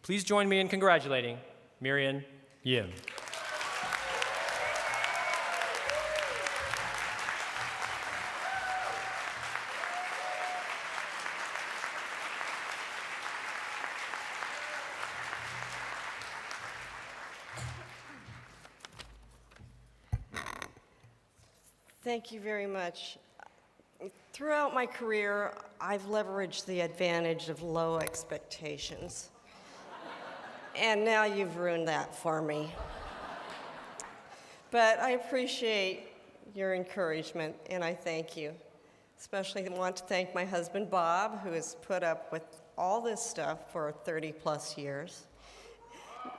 Please join me in congratulating Marian Yim. Thank you very much. Throughout my career, I've leveraged the advantage of low expectations. And now you've ruined that for me. But I appreciate your encouragement, and I thank you. Especially want to thank my husband, Bob, who has put up with all this stuff for 30-plus years.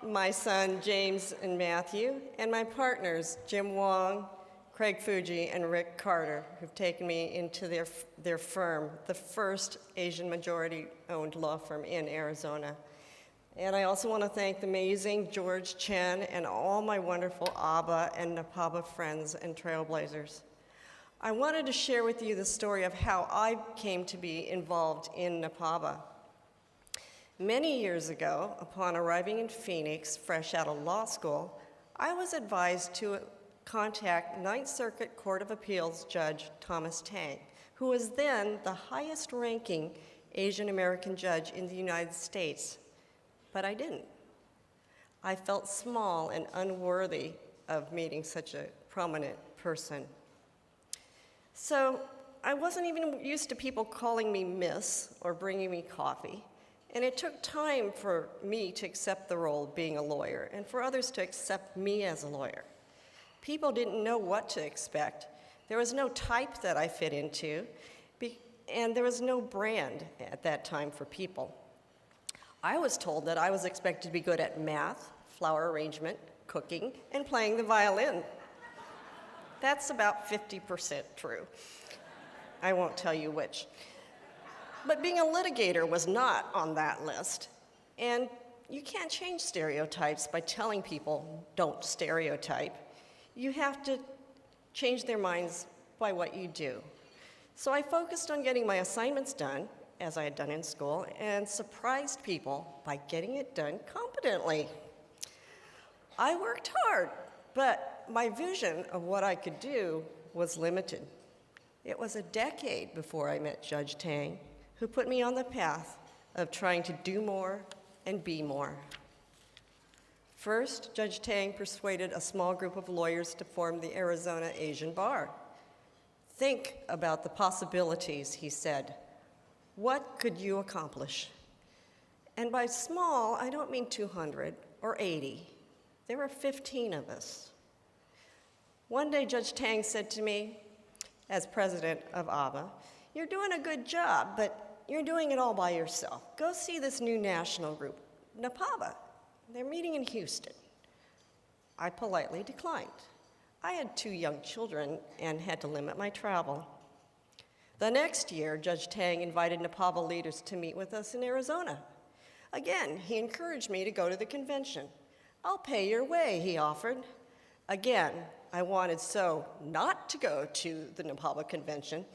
My son, James and Matthew, and my partners, Jim Wong, Craig Fuji, and Rick Carter, who've taken me into their firm, the first Asian majority-owned law firm in Arizona. And I also want to thank the amazing George Chen and all my wonderful ABBA and NAPABA friends and trailblazers. I wanted to share with you the story of how I came to be involved in NAPABA. Many years ago, upon arriving in Phoenix, fresh out of law school, I was advised to contact Ninth Circuit Court of Appeals Judge Thomas Tang, who was then the highest-ranking Asian American judge in the United States. But I didn't. I felt small and unworthy of meeting such a prominent person. So I wasn't even used to people calling me Miss or bringing me coffee. And it took time for me to accept the role of being a lawyer and for others to accept me as a lawyer. People didn't know what to expect. There was no type that I fit into, and there was no brand at that time for people. I was told that I was expected to be good at math, flower arrangement, cooking, and playing the violin. That's about 50% true. I won't tell you which. But being a litigator was not on that list. And you can't change stereotypes by telling people, don't stereotype. You have to change their minds by what you do. So I focused on getting my assignments done, as I had done in school, and surprised people by getting it done competently. I worked hard, but my vision of what I could do was limited. It was a decade before I met Judge Tang, who put me on the path of trying to do more and be more. First, Judge Tang persuaded a small group of lawyers to form the Arizona Asian Bar. Think about the possibilities, he said. What could you accomplish? And by small, I don't mean 200 or 80. There were 15 of us. One day, Judge Tang said to me, as president of ABBA, "You're doing a good job, but you're doing it all by yourself. Go see this new national group, NAPABA. They're meeting in Houston." I politely declined. I had 2 young children and had to limit my travel. The next year, Judge Tang invited NAPABA leaders to meet with us in Arizona. Again, he encouraged me to go to the convention. "I'll pay your way," he offered. Again, I wanted so not to go to the NAPABA convention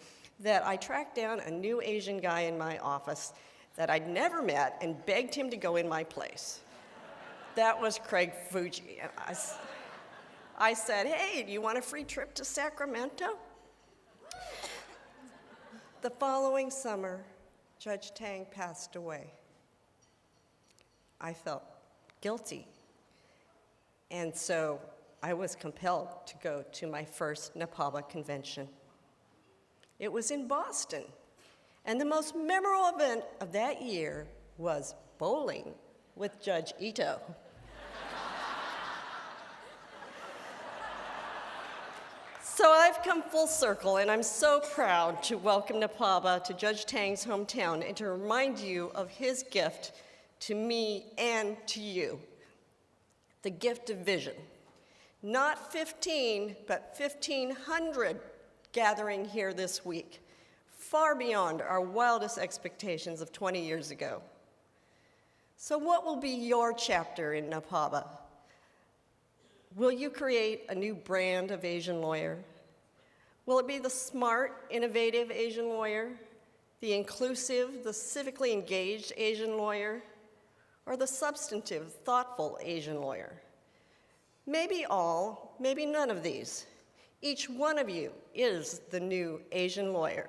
that I tracked down a new Asian guy in my office that I'd never met and begged him to go in my place. That was Craig Fuji. I said, "Hey, do you want a free trip to Sacramento?" The following summer, Judge Tang passed away. I felt guilty, and so I was compelled to go to my first NAPABA convention. It was in Boston, and the most memorable event of that year was bowling with Judge Ito. So I've come full circle, and I'm so proud to welcome NAPABA to Judge Tang's hometown and to remind you of his gift to me and to you, the gift of vision. Not 15, but 1,500 gathering here this week, far beyond our wildest expectations of 20 years ago. So what will be your chapter in NAPABA? Will you create a new brand of Asian lawyer? Will it be the smart, innovative Asian lawyer, the inclusive, the civically engaged Asian lawyer? or the substantive, thoughtful Asian lawyer? Maybe all, maybe none of these. Each one of you is the new Asian lawyer.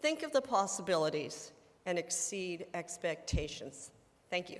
Think of the possibilities and exceed expectations. Thank you.